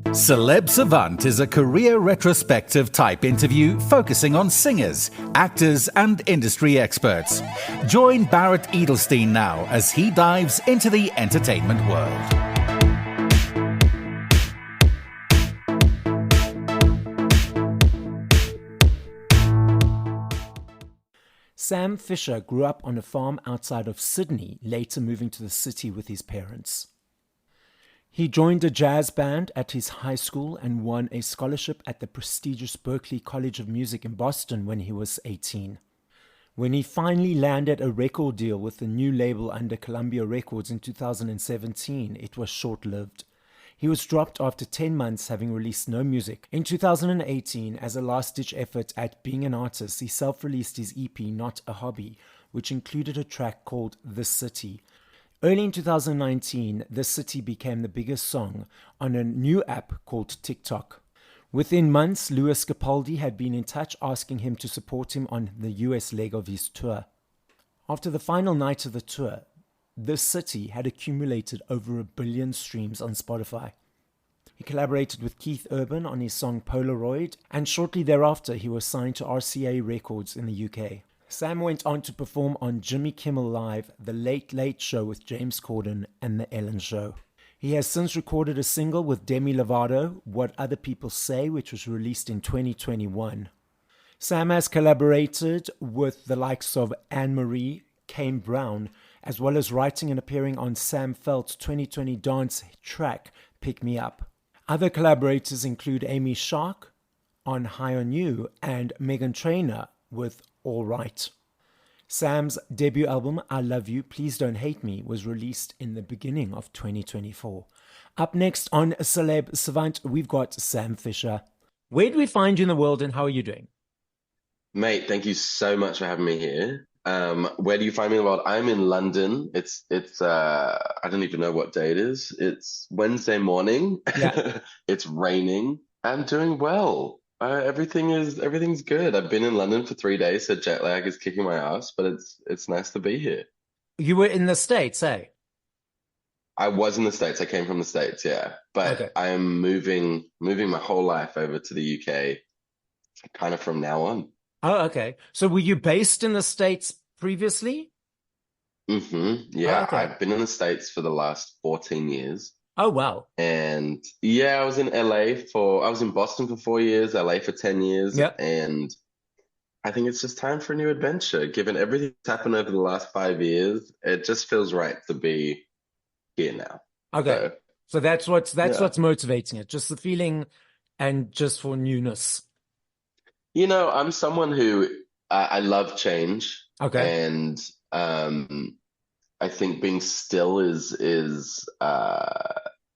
Celeb Savant is a career retrospective type interview focusing on singers, actors, and industry experts. Join Barrett Edelstein now as he dives into the entertainment world. Sam Fischer grew up on a farm outside of Sydney, later moving to the city with his parents. He joined a jazz band at his high school and won a scholarship at the prestigious Berklee College of Music in Boston when he was 18. When he finally landed a record deal with the new label under Columbia Records in 2017, it was short-lived. He was dropped after 10 months, having released no music. In 2018, as a last-ditch effort at being an artist, he self-released his EP, Not a Hobby, which included a track called The City. Early in 2019, The City became the biggest song on a new app called TikTok. Within months, Louis Capaldi had been in touch asking him to support him on the US leg of his tour. After the final night of the tour, The City had accumulated over 1 billion streams on Spotify. He collaborated with Keith Urban on his song Polaroid, and shortly thereafter he was signed to RCA Records in the UK. Sam went on to perform on Jimmy Kimmel Live, The Late Late Show with James Corden, and The Ellen Show. He has since recorded a single with Demi Lovato, What Other People Say, which was released in 2021. Sam has collaborated with the likes of Anne-Marie, Kane Brown, as well as writing and appearing on Sam Feldt's 2020 dance track, Pick Me Up. Other collaborators include Amy Shark on High on You and Meghan Trainor with All Right. Sam's debut album, I Love You, Please Don't Hate Me, was released in the beginning of 2024. Up next on Celeb Savant, we've got Sam Fischer. Where do we find you in the world and how are you doing? Mate, thank you so much for having me here. Where do you find me in the world? I'm in London. It's I don't even know what day it is. It's Wednesday morning. Yeah. It's raining. I'm doing well. Everything's good. I've been in London for 3 days, so jet lag is kicking my ass, but it's nice to be here. You were in the States, eh? I was in the States. I came from the States, yeah. But Okay. I am moving my whole life over to the UK kind of from now on. Oh, okay. So were you based in the States previously? Yeah, Okay. I've been in the States for the last 14 years. Oh, wow. And yeah, I was in Boston for 4 years, LA for 10 years, Yep. and I think it's just time for a new adventure. Given everything that's happened over the last 5 years, it just feels right to be here now. Okay. So that's Yeah. what's motivating it, just the feeling and just for newness. I'm someone who I love change, Okay. and I think being still is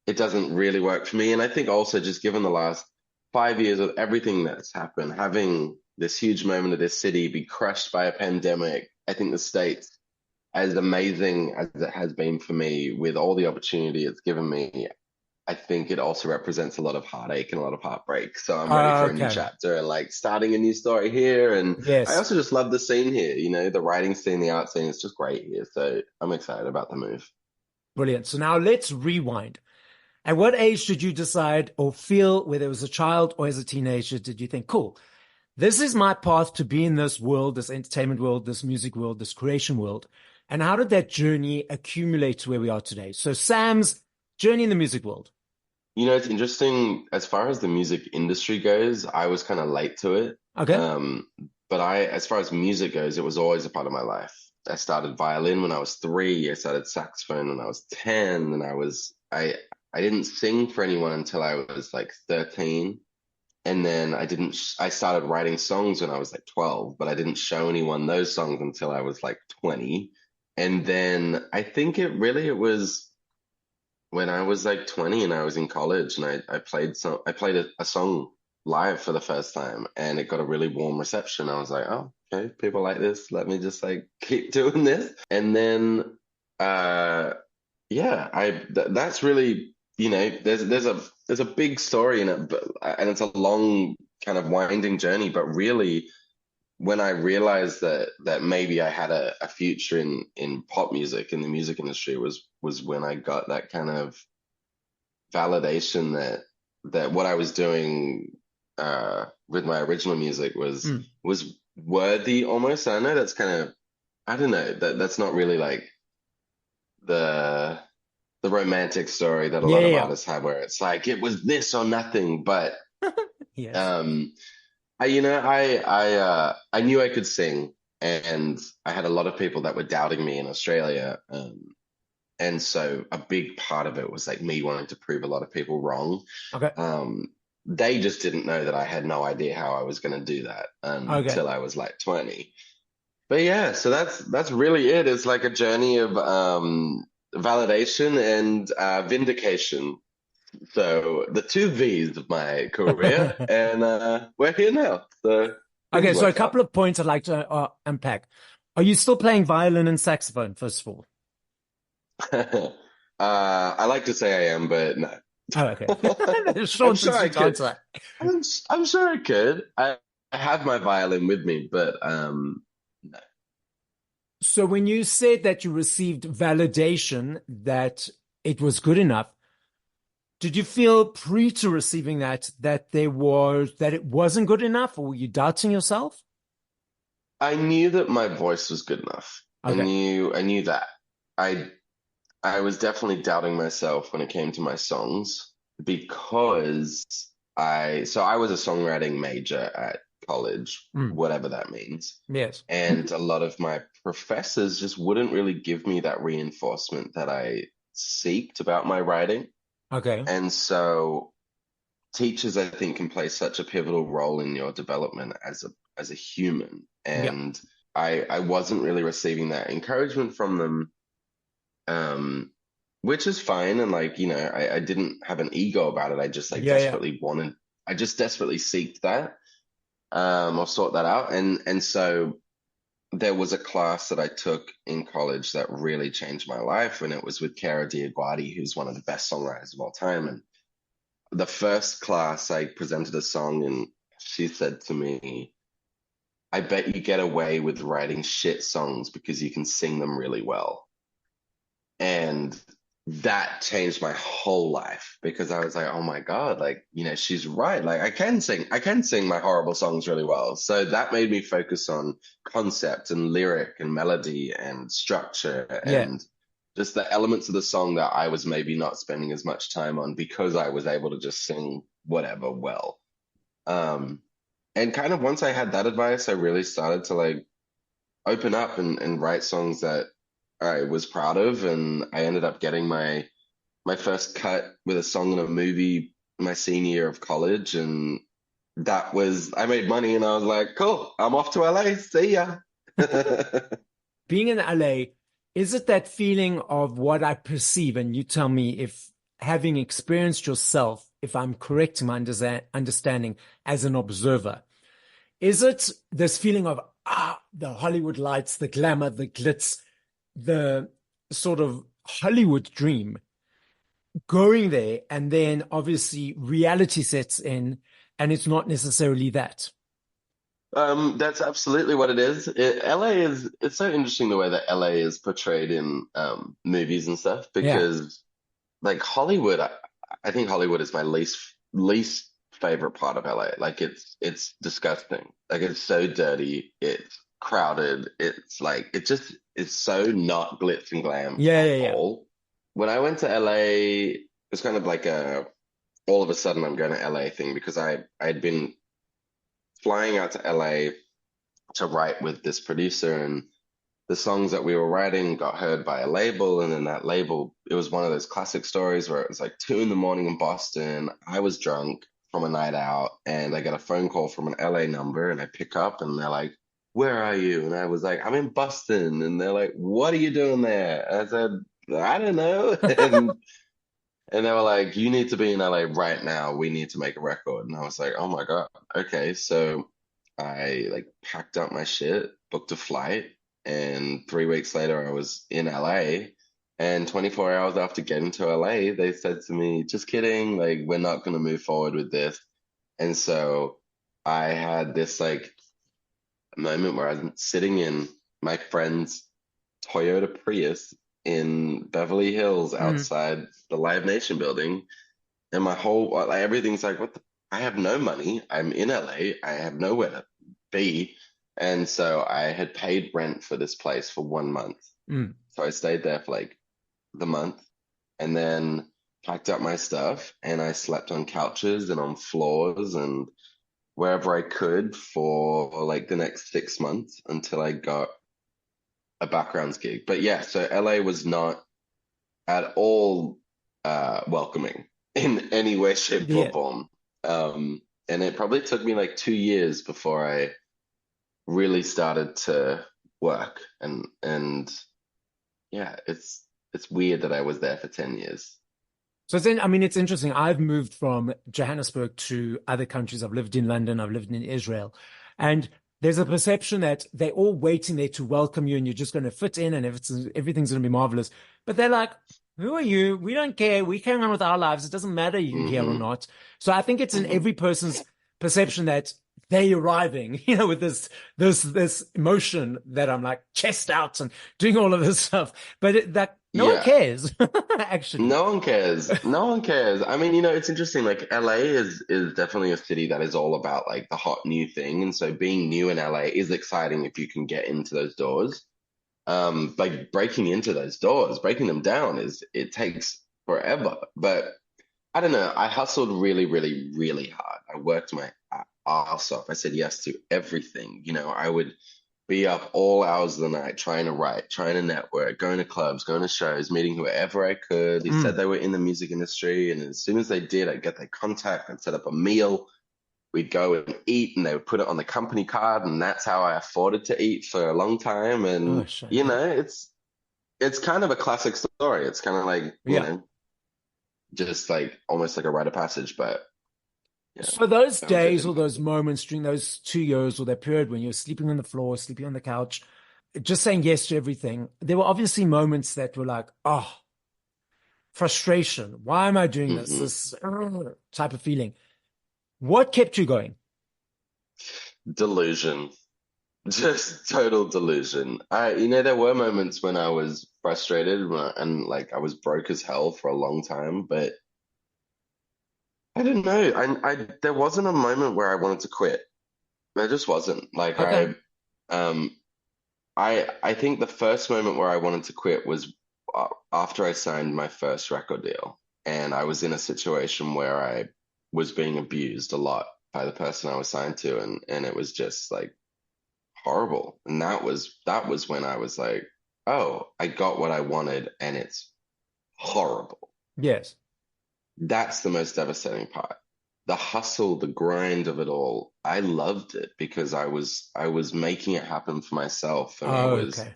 it doesn't really work for me. And I think also just given the last 5 years of everything that's happened, having this huge moment of this city be crushed by a pandemic, I think the States, as amazing as it has been for me, with all the opportunity it's given me, I think it also represents a lot of heartache and a lot of heartbreak. So I'm ready for a new Okay. chapter and like starting a new story here. And I Yes. also just love the scene here, the writing scene, the art scene. It's just great here. So I'm excited about the move. Brilliant. So now let's rewind. At what age did you decide or feel, whether it was a child or as a teenager, did you think, cool, this is my path to be in this world, this entertainment world, this music world, this creation world? And how did that journey accumulate to where we are today? So Sam's journey in the music world. It's interesting as far as the music industry goes, I was kind of late to it. Okay. But as far as music goes, it was always a part of my life. I started violin when I was 3. I started saxophone when I was 10, and I didn't sing for anyone until I was like 13. And then I started writing songs when I was like 12, but I didn't show anyone those songs until I was like 20. And then I think it was when I was like 20 and I was in college, and I played a song live for the first time, and it got a really warm reception. I was like, oh, okay, people like this. Let me just like keep doing this. And then that's really, there's a big story in it, and it's a long kind of winding journey, but really when I realized that maybe I had a future in pop music, in the music industry, was when I got that kind of validation that that what I was doing with my original music Mm. was worthy almost. I know that's kind of, I don't know, that's not really like the the romantic story that a Yeah, lot of yeah, artists have where it's like it was this or nothing. But yeah. Yes. um I knew I could sing, and I had a lot of people that were doubting me in Australia. And so a big part of it was like me wanting to prove a lot of people wrong. Okay. Um, they just didn't know that I had no idea how I was going to do that Okay. until I was like 20. But yeah, so that's really it. It's like a journey of validation and vindication. So the two V's of my career, and we're here now. So Okay, things so a work out. couple of points I'd like to unpack. Are you still playing violin and saxophone, first of all? I like to say I am, but no. Oh, okay. I'm Short and sure I sweet could. answer. I'm sure I could. I have my violin with me, but no. So when you said that you received validation that it was good enough, did you feel pre to receiving that it wasn't good enough, or were you doubting yourself? I knew that my voice was good enough. Okay. I knew that. I I was definitely doubting myself when it came to my songs because I was a songwriting major at college, Mm. whatever that means. Yes. And a lot of my professors just wouldn't really give me that reinforcement that I seeked about my writing. Okay. And so teachers, I think, can play such a pivotal role in your development as a human. Yeah. And I wasn't really receiving that encouragement from them, um, which is fine. And like, I didn't have an ego about it. Yeah. Yeah. I just desperately seeked that, or sought that out. And so there was a class that I took in college that really changed my life, and it was with Kara Diaguati, who's one of the best songwriters of all time. And the first class I presented a song, and she said to me, I bet you get away with writing shit songs because you can sing them really well. And that changed my whole life because I was like, oh my God, like, she's right. Like I can sing my horrible songs really well. So that made me focus on concept and lyric and melody and structure Yeah. and just the elements of the song that I was maybe not spending as much time on because I was able to just sing whatever well. Um, and kind of once I had that advice, I really started to like open up and write songs that I was proud of, and I ended up getting my first cut with a song in a movie my senior year of college, and I made money, and I was like, cool, I'm off to LA. See ya. Being in LA, is it that feeling of what I perceive? And you tell me if having experienced yourself, if I'm correct in my understanding as an observer, is it this feeling of, the Hollywood lights, the glamour, the glitz, the sort of Hollywood dream, going there, and then obviously reality sets in, and it's not necessarily that. That's absolutely what it is. It's so interesting the way that LA is portrayed in movies and stuff Yeah. because like Hollywood, I think Hollywood is my least favorite part of LA. Like it's disgusting. Like it's so dirty. It's crowded. It's like it's so not glitz and glam Yeah, at yeah, yeah. all. When I went to LA, it was kind of like a all of a sudden I'm going to LA thing because I had been flying out to LA to write with this producer, and the songs that we were writing got heard by a label, and then that label, it was one of those classic stories where it was like 2 a.m. in Boston. I was drunk from a night out, and I get a phone call from an LA number, and I pick up, and they're like, "Where are you?" And I was like, "I'm in Boston." And they're like, "What are you doing there?" I said, "I don't know." And they were like, "You need to be in LA right now. We need to make a record." And I was like, "Oh my God, okay." So I like packed up my shit, booked a flight, and 3 weeks later I was in LA. And 24 hours after getting to LA, they said to me, "Just kidding, like we're not going to move forward with this." And so I had this like moment where I was sitting in my friend's Toyota Prius in Beverly Hills Mm. outside the Live Nation building, And my whole like everything's like, what the, I have no money. I'm in LA. I have nowhere to be. And so I had paid rent for this place for 1 month. Mm. So I stayed there for like the month and then packed up my stuff and I slept on couches and on floors and wherever I could for like the next 6 months until I got a backgrounds gig. But yeah, so LA was not at all welcoming in any way, shape, or Yeah. form. And it probably took me like 2 years before I really started to work. And yeah, it's weird that I was there for 10 years. So then, I mean, it's interesting. I've moved from Johannesburg to other countries. I've lived in London. I've lived in Israel. And there's a perception that they're all waiting there to welcome you and you're just going to fit in and everything's going to be marvelous. But they're like, who are you? We don't care. We carry on with our lives. It doesn't matter you here or Hmm. not. So I think it's in Hmm. every person's perception that they arriving, with this emotion that I'm like chest out and doing all of this stuff. But that no one Yeah. cares, actually. No one cares. No one cares. I mean, it's interesting. Like LA is definitely a city that is all about like the hot new thing. And so being new in LA is exciting if you can get into those doors. Like breaking into those doors, breaking them down it takes forever. But I don't know. I hustled really, really, really hard. I worked my ass off. I said yes to everything. I would be up all hours of the night trying to write, trying to network, going to clubs, going to shows, meeting whoever I could. They said Mm. they were in the music industry, and as soon as they did, I'd get their contact and set up a meal. We'd go and eat, and they would put it on the company card, and that's how I afforded to eat for a long time. Oh, And shame. Yeah. it's kind of a classic story. It's kind of like, Yeah. just like almost like a rite of passage, but yeah, So those obviously it days or didn't those happen. moments during those 2 years or that period when you're sleeping on the floor, sleeping on the couch, just saying yes to everything, there were obviously moments that were like, oh, frustration. Why am I doing this? Hmm. This type of feeling. What kept you going? Delusion. Just total delusion. There were moments when I was frustrated and like I was broke as hell for a long time, but I don't know. There wasn't a moment where I wanted to quit. There just wasn't. Like Okay. um, I think the first moment where I wanted to quit was after I signed my first record deal, and I was in a situation where I was being abused a lot by the person I was signed to, and it was just like horrible. And that was when I was like, oh, I got what I wanted and it's horrible. Yes. That's the most devastating part. The hustle, the grind of it all. I loved it because I was making it happen for myself and I Oh, was okay.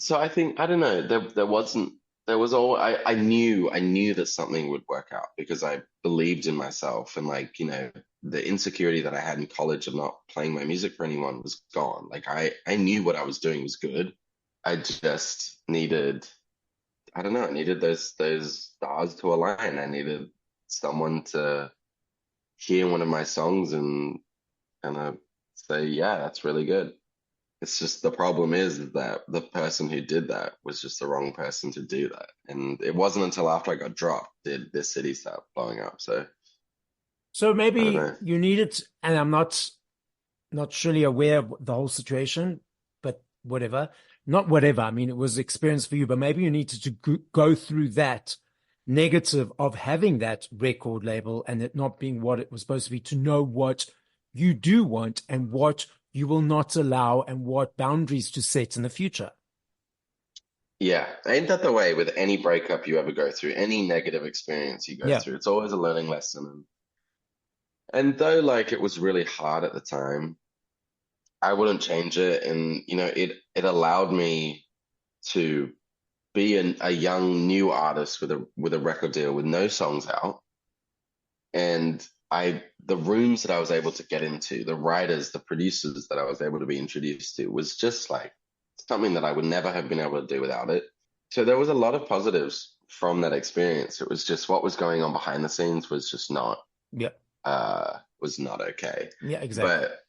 so I think I don't know, there wasn't there was all I knew that something would work out because I believed in myself and like, the insecurity that I had in college of not playing my music for anyone was gone. Like I knew what I was doing was good. I just needed I don't know, I needed those stars to align. I needed someone to hear one of my songs and kind of say, yeah, that's really good. It's just the problem is that the person who did that was just the wrong person to do that. And it wasn't until after I got dropped did this city start blowing up. So So I don't maybe know. you needed, and I'm not surely aware of the whole situation, but whatever. Not whatever. I mean, it was experience for you, but maybe you needed to go through that negative of having that record label and it not being what it was supposed to be to know what you do want and what you will not allow and what boundaries to set in the future. Yeah, ain't that the way with any breakup you ever go through, any negative experience you go Yeah. through? It's always a learning lesson. And though like it was really hard at the time, I wouldn't change it. And it allowed me to be a young new artist with a record deal with no songs out. And the rooms that I was able to get into, the writers, the producers that I was able to be introduced to was just like something that I would never have been able to do without it. So there was a lot of positives from that experience. It was just what was going on behind the scenes was just Yeah. was not okay. Yeah, exactly. But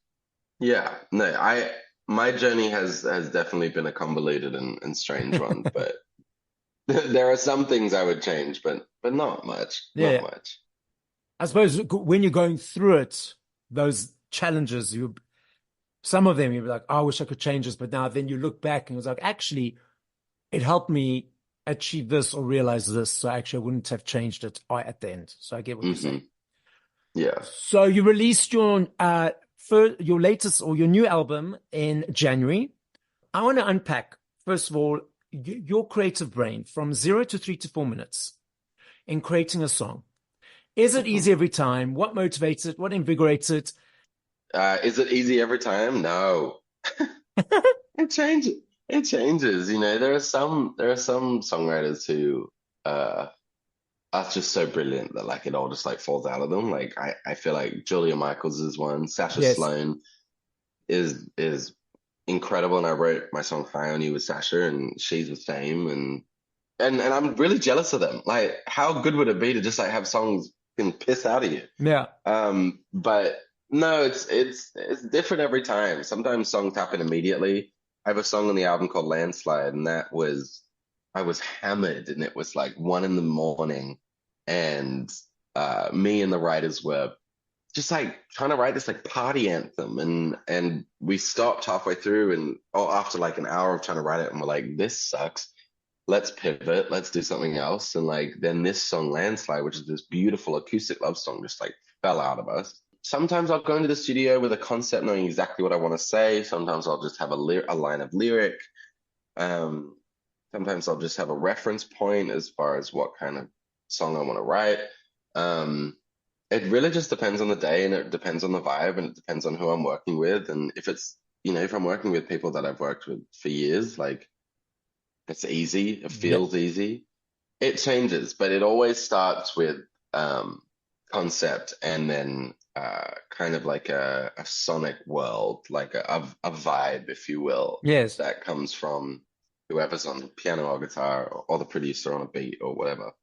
yeah, no, my journey has definitely been a convoluted and strange one, but there are some things I would change, but not much, Yeah. not Yeah. much. I suppose when you're going through it, those challenges, some of them you're like, oh, I wish I could change this, but now then you look back and it's like, actually, it helped me achieve this or realize this. So actually, I wouldn't have changed it at the end. So I get what you're saying. Yeah. So you released your latest or your new album in January. I want to unpack, first of all, your creative brain from 0 to 3 to 4 minutes in creating a song. Is it easy every time? What motivates it? What invigorates it? Is it easy every time? No. It changes. It changes. There are some songwriters who are just so brilliant that like it all just like falls out of them. Like I feel like Julia Michaels is one. Sasha Yes. Sloan is incredible, and I wrote my song High on You with Sasha, and she's with Fame, and I'm really jealous of them. Like, how good would it be to just like have songs can piss out of you? Yeah. But no, it's different every time. Sometimes songs happen immediately. I have a song on the album called Landslide, and I was hammered, and it was like 1 a.m, and me and the writers were just like trying to write this like party anthem, and we stopped halfway through, and after like an hour of trying to write it, and we're like, this sucks. Let's pivot. Let's do something else. And like then this song Landslide, which is this beautiful acoustic love song, just like fell out of us. Sometimes I'll go into the studio with a concept, knowing exactly what I want to say. Sometimes I'll just have a line of lyric. Sometimes I'll just have a reference point as far as what kind of song I want to write. It really just depends on the day, and it depends on the vibe, and it depends on who I'm working with. And if it's, if I'm working with people that I've worked with for years, like it's easy, it feels easy. It changes, but it always starts with concept, and then kind of like a sonic world, like a vibe, if you will. Yes. That comes from whoever's on the piano or guitar, or the producer on a beat or whatever.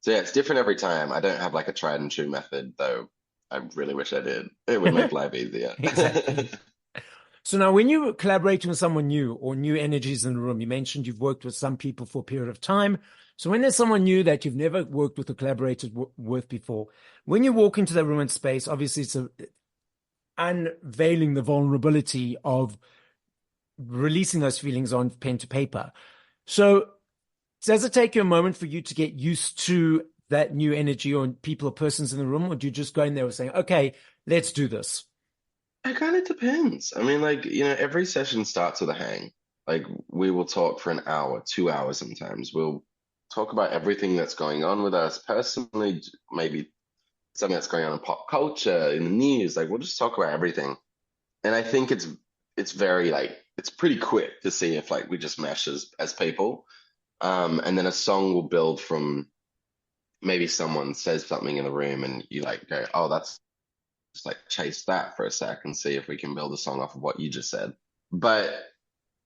So yeah, it's different every time. I don't have like a tried and true method, though I really wish I did. It would make life easier. Exactly. So now when you collaborate with someone new or new energies in the room, you mentioned you've worked with some people for a period of time. So when there's someone new that you've never worked with or collaborated with before, when you walk into the room and space, obviously it's unveiling the vulnerability of releasing those feelings on pen to paper. So does it take you a moment for you to get used to that new energy or people or persons in the room, or do you just go in there and saying, okay, let's do this? It kind of depends. I mean, like, every session starts with a hang. Like, we will talk for an hour, 2 hours sometimes. We'll talk about everything that's going on with us personally, maybe something that's going on in pop culture, in the news. Like, we'll just talk about everything. And I think it's very, like, it's pretty quick to see if, like, we just mesh as people. And then a song will build from maybe someone says something in the room, and you, like, go, oh, that's just like chase that for a sec and see if we can build a song off of what you just said. But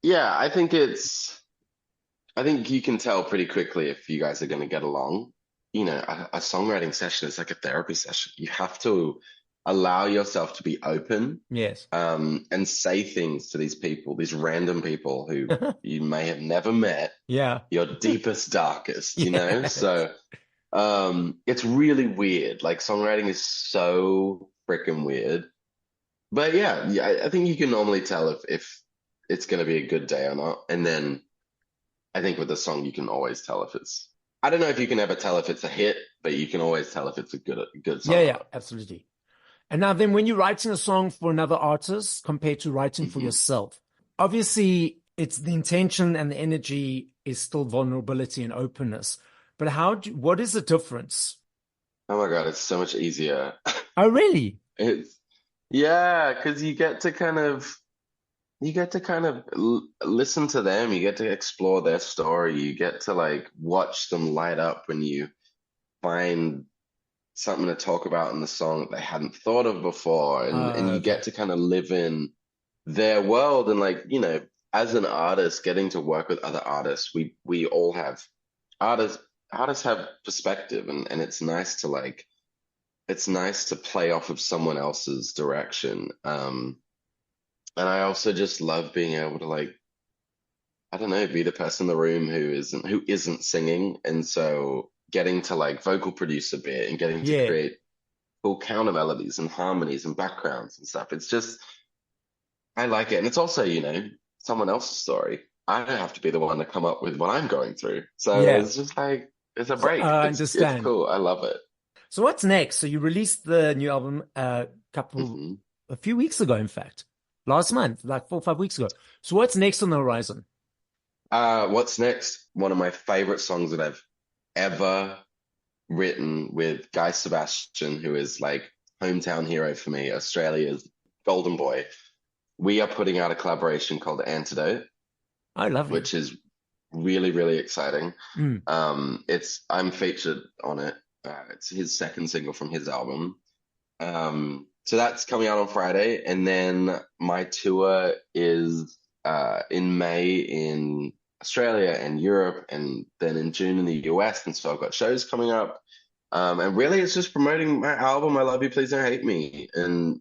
yeah, I think you can tell pretty quickly if you guys are going to get along. A songwriting session is like a therapy session. You have to allow yourself to be open, Yes. and say things to these people, these random people who you may have never met. Yeah. Your deepest, darkest, Yes. So it's really weird. Like, songwriting is so freaking weird. But yeah, I think you can normally tell if it's going to be a good day or not. And then I think with a song, you can always tell if it's, I don't know if you can ever tell if it's a hit, but you can always tell if it's a good song. Yeah, absolutely. And now then, when you're writing a song for another artist compared to writing for yourself, obviously it's the intention and the energy is still vulnerability and openness. But what is the difference? Oh my God, it's so much easier. Oh, really? Because you get to kind of listen to them. You get to explore their story. You get to like watch them light up when you find something to talk about in the song that they hadn't thought of before, and you get to kind of live in their world. And like, as an artist, getting to work with other artists, we all have artists have perspective, and it's nice to play off of someone else's direction. And I also just love being able to, like, I don't know, be the person in the room who isn't singing. And so getting to like vocal produce a bit and getting to create cool counter melodies and harmonies and backgrounds and stuff. It's just I like it. And it's also, someone else's story. I don't have to be the one to come up with what I'm going through. So Yeah. it's just like it's a So, break. I It's understand. cool. I love it. So what's next? So you released the new album hmm a few weeks ago, in fact, last month, like 4 or 5 weeks ago. So what's next on the horizon? What's next? One of my favorite songs that I've ever written with Guy Sebastian, who is like hometown hero for me, Australia's golden boy. We are putting out a collaboration called Antidote, Oh, lovely. which is really, really exciting. Mm. I'm featured on it. It's his second single from his album. So that's coming out on Friday, and then my tour is in May in Australia and Europe, and then in June in the US. And so I've got shows coming up. And really, it's just promoting my album, I Love You, Please Don't Hate Me. And,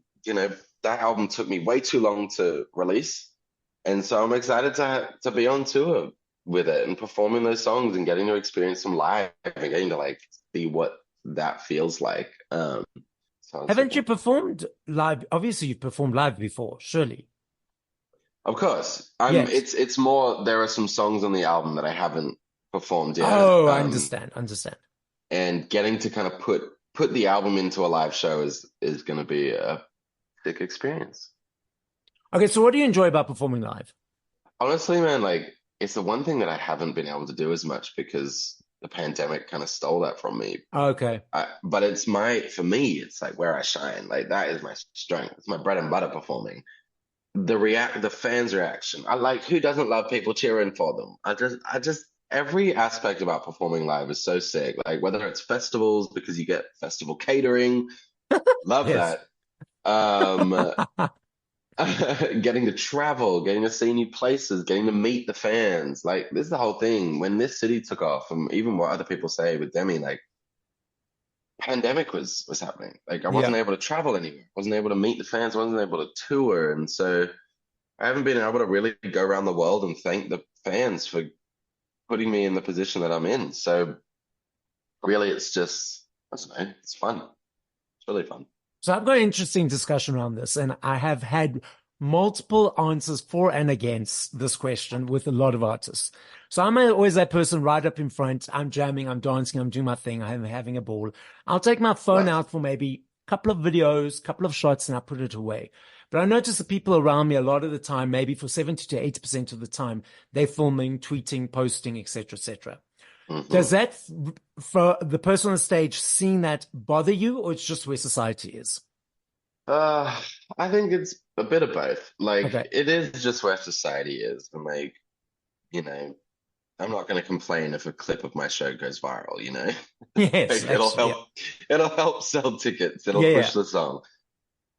that album took me way too long to release. And so I'm excited to be on tour with it and performing those songs and getting to experience them live and getting to like see what that feels like. So I'm Haven't super. you performed live? Obviously, you've performed live before, surely. Of course, Yes. It's more. There are some songs on the album that I haven't performed yet. Oh, I understand. Understand. And getting to kind of put the album into a live show is going to be a sick experience. Okay, so what do you enjoy about performing live? Honestly, man, like it's the one thing that I haven't been able to do as much because the pandemic kind of stole that from me. Okay. But for me, it's like where I shine. Like that is my strength. It's my bread and butter performing. The fans' reaction. I like who doesn't love people cheering for them. I just every aspect about performing live is so sick. Like whether it's festivals because you get festival catering, love Yes. that. Um, getting to travel, getting to see new places, getting to meet the fans. Like this is the whole thing. When this city took off, and even what other people say with Demi, like pandemic was happening. Like I Yeah. wasn't able to travel anywhere, wasn't able to meet the fans, wasn't able to tour, and so I haven't been able to really go around the world and thank the fans for putting me in the position that I'm in. So really, it's just I don't know, it's fun. It's really fun. So I've got an interesting discussion around this, and I have had multiple answers for and against this question with a lot of artists. So I'm always that person right up in front. I'm jamming, I'm dancing, I'm doing my thing, I'm having a ball. I'll take my phone Nice. out for maybe a couple of videos, couple of shots, and I put it away. But I notice the people around me a lot of the time, maybe for 70 to 80% of the time, they're filming, tweeting, posting, etc., etc. hmm Does that, for the person on the stage, seeing that bother you, or it's just where society is? Uh, I think it's a bit of both. Okay. Like it is just where society is, and like you know, I'm not going to complain if a clip of my show goes viral. Yes, Like it'll actually, yeah. help. It'll help sell tickets. It'll Yeah, push yeah. the song.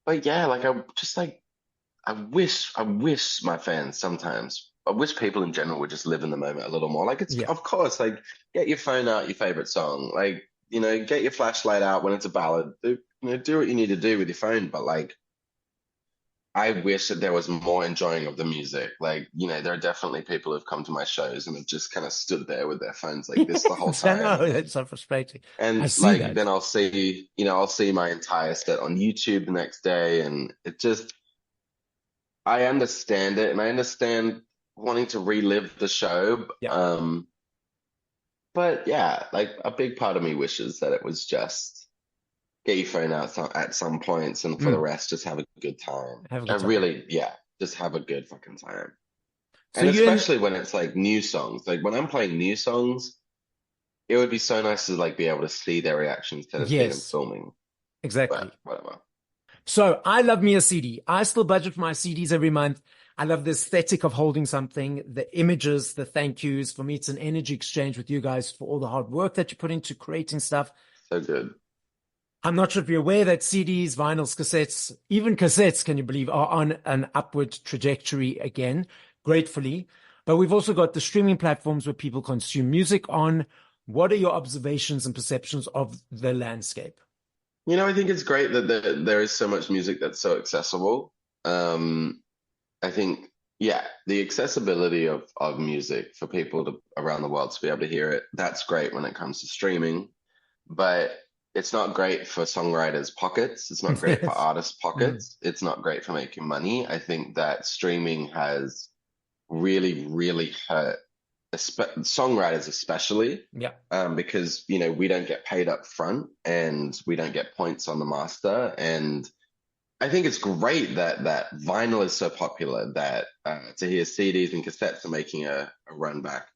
But yeah, like I just like I wish my fans sometimes. I wish people in general would just live in the moment a little more. Like it's Yeah. of course like get your phone out, your favorite song. Like get your flashlight out when it's a ballad. Do what you need to do with your phone. But like I wish that there was more enjoying of the music. Like there are definitely people who've come to my shows and have just kind of stood there with their phones like this the whole Yes, I time. know. That's so frustrating. I And see like that. then I'll see my entire set on YouTube the next day, and it just I understand it, and I understand wanting to relive the show. Yeah. But yeah, like a big part of me wishes that it was just get your phone out at some points, and for the Mm, rest, just have a good time. have a I good time. really, yeah, just have a good fucking time. So And you and especially when it's like new songs. Like when I'm playing new songs, it would be so nice to like be able to see their reactions instead of seeing them yes, filming. But exactly. whatever. So I love me a CD. I still budget for my CDs every month. I love the aesthetic of holding something, the images, the thank yous. For me, it's an energy exchange with you guys for all the hard work that you put into creating stuff. So good. I'm not sure if you're aware that CDs, vinyls, cassettes, even cassettes, can you believe, are on an upward trajectory again, gratefully. But we've also got the streaming platforms where people consume music on. What are your observations and perceptions of the landscape? I think it's great that there is so much music that's so accessible. Um, I think, yeah, the accessibility of music for people around the world to be able to hear it, that's great when it comes to streaming. But it's not great for songwriters' pockets. It's not great for Yes. artists' pockets. It's not great for making money. I think that streaming has really, really hurt songwriters especially, Yeah. because we don't get paid up front and we don't get points on the master. And I think it's great that vinyl is so popular that to hear CDs and cassettes are making a run back.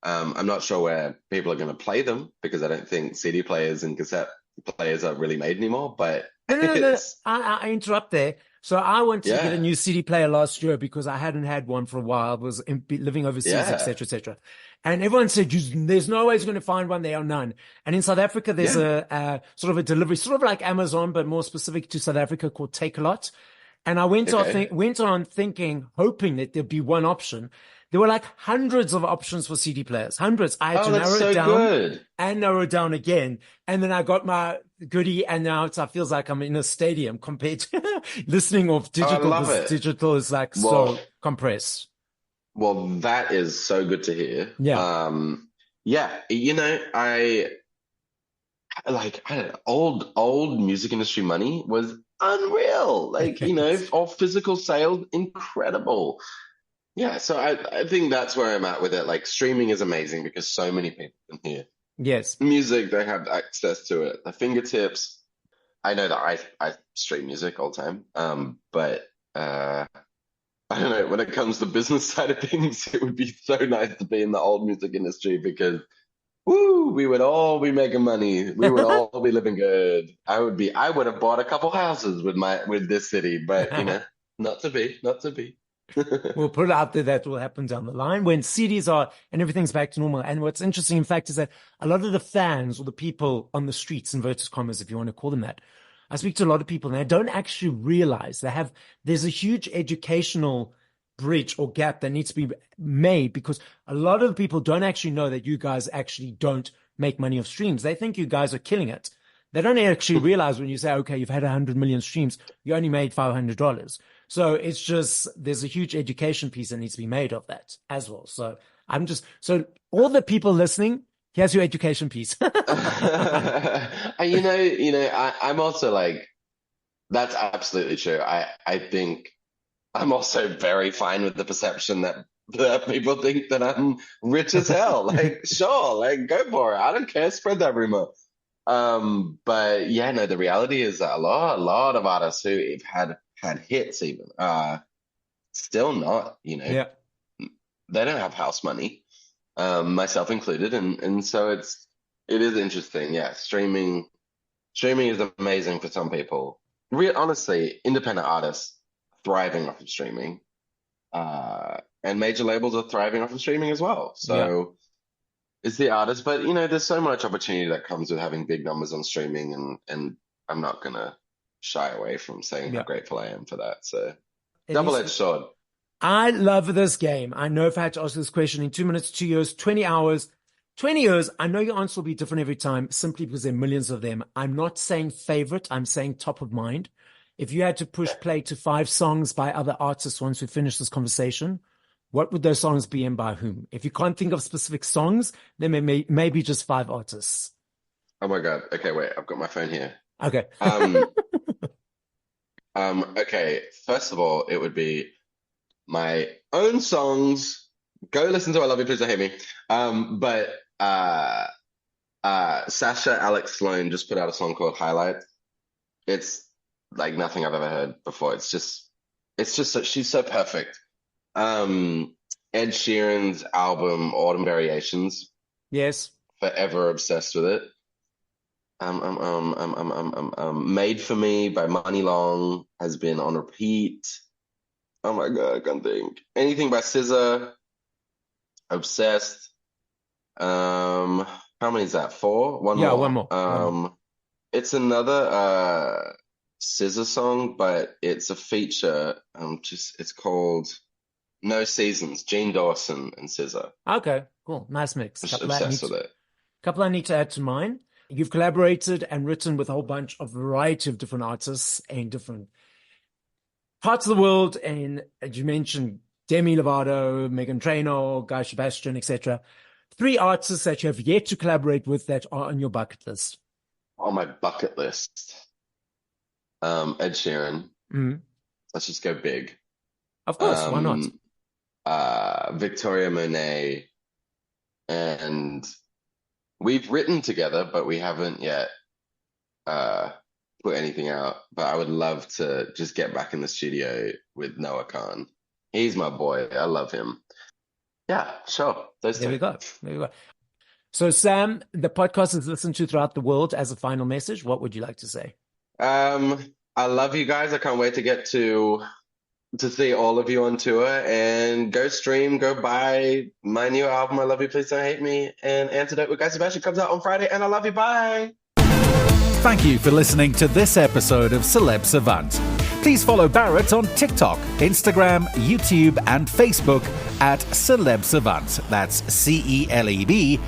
I'm not sure where people are going to play them because I don't think CD players and cassette players are really made anymore. But No. it's I interrupt there. So I wanted to get a yeah, new CD player last year because I hadn't had one for a while. I was living overseas, yeah, etc., etc. And everyone said, there's no way you're going to find one. There are none. And in South Africa, there's yeah. a sort of a delivery, sort of like Amazon, but more specific to South Africa, called Take a Lot. And I Okay. went on thinking, hoping that there'd be one option. There were like hundreds of options for CD players, hundreds. I had Oh, to that's narrow it so down good. and narrow it down again. And then I got my goodie, and now it feels like I'm in a stadium compared to listening off Oh, I digital, love because it. like so Well, compressed. well, that is so good to hear. Yeah. Yeah, I don't know, old music industry money was unreal. Like, all physical sales, incredible. Yeah, so I think that's where I'm at with it. Like streaming is amazing because so many people can hear Yes. music, they have access to it, their fingertips. I know that I stream music all the time. But I don't know, when it comes to business side of things, it would be so nice to be in the old music industry because woo, we would all be making money. We would all be living good. I would have bought a couple houses with this city, but not to be, not to be. We'll put it out there that will happen down the line when CDs are and everything's back to normal. And what's interesting, in fact, is that a lot of the fans or the people on the streets, inverted commas, if you want to call them that, I speak to a lot of people and they don't actually realize there's a huge educational bridge or gap that needs to be made, because a lot of people don't actually know that you guys actually don't make money off streams. They think you guys are killing it. They don't actually realize when you say, okay, you've had 100 million streams, you only made $500. So it's just, there's a huge education piece that needs to be made of that as well. So so all the people listening, here's your education piece. And I'm also like, that's absolutely true. I think I'm also very fine with the perception that people think that I'm rich as hell. Like, sure, like go for it. I don't care. Spread that rumor. But yeah, no, the reality is that a lot of artists who have had hits even still not, Yeah. they don't have house money, myself included, and so it is interesting. Yeah, streaming is amazing for some people. Honestly, independent artists thriving off of streaming, and major labels are thriving off of streaming as well. Yeah. So it's the artist, but there's so much opportunity that comes with having big numbers on streaming, and I'm not gonna shy away from saying how Yeah. grateful I am for that. So It is. double-edged sword. I love this game. I know if I had to ask this question in 2 minutes, 2 years, 20 hours, 20 years, I know your answer will be different every time simply because there are millions of them. I'm not saying favorite. I'm saying top of mind. If you had to push play to 5 songs by other artists once we finish this conversation, what would those songs be and by whom? If you can't think of specific songs, then maybe just 5 artists. Oh my God. Okay, wait, I've got my phone here. Okay. Um, okay, first of all, it would be my own songs. Go listen to I Love You, Please Don't Hate Me. But Sasha Alex Sloan just put out a song called Highlight. It's like nothing I've ever heard before. She's so perfect. Ed Sheeran's album Autumn Variations, Yes. forever obsessed with it. Made for Me by Money Long has been on repeat. Oh my God, I can't think. Anything by SZA, obsessed. How many is that? 4? One Yeah, more. one more. It's another SZA song, but it's a feature. It's called No Seasons, Gene Dawson and SZA. Okay, cool. Nice mix. Just obsessed with it. Couple I need to add to mine. You've collaborated and written with a whole bunch of variety of different artists in different parts of the world. And as you mentioned, Demi Lovato, Meghan Trainor, Guy Sebastian, etc. 3 artists that you have yet to collaborate with that are on your bucket list. on my bucket list, Ed Sheeran. Mhm. Let's just go big. Of course, why not? Victoria Monet, and we've written together, but we haven't yet put anything out. But I would love to just get back in the studio with Noah Khan. He's my boy. I love him. Yeah, sure. Those There two. we go. There we go. So, Sam, the podcast is listened to throughout the world. As a final message, what would you like to say? I love you guys. I can't wait to get to see all of you on tour, and go stream, go buy my new album, I Love You, Please Don't Hate Me, and Antidote with Guy Sebastian comes out on Friday, and I love you. Bye. Thank you for listening to this episode of Celeb Savant. Please follow Barrett on TikTok, Instagram, YouTube, and Facebook at Celeb Savant. That's CelebSavant.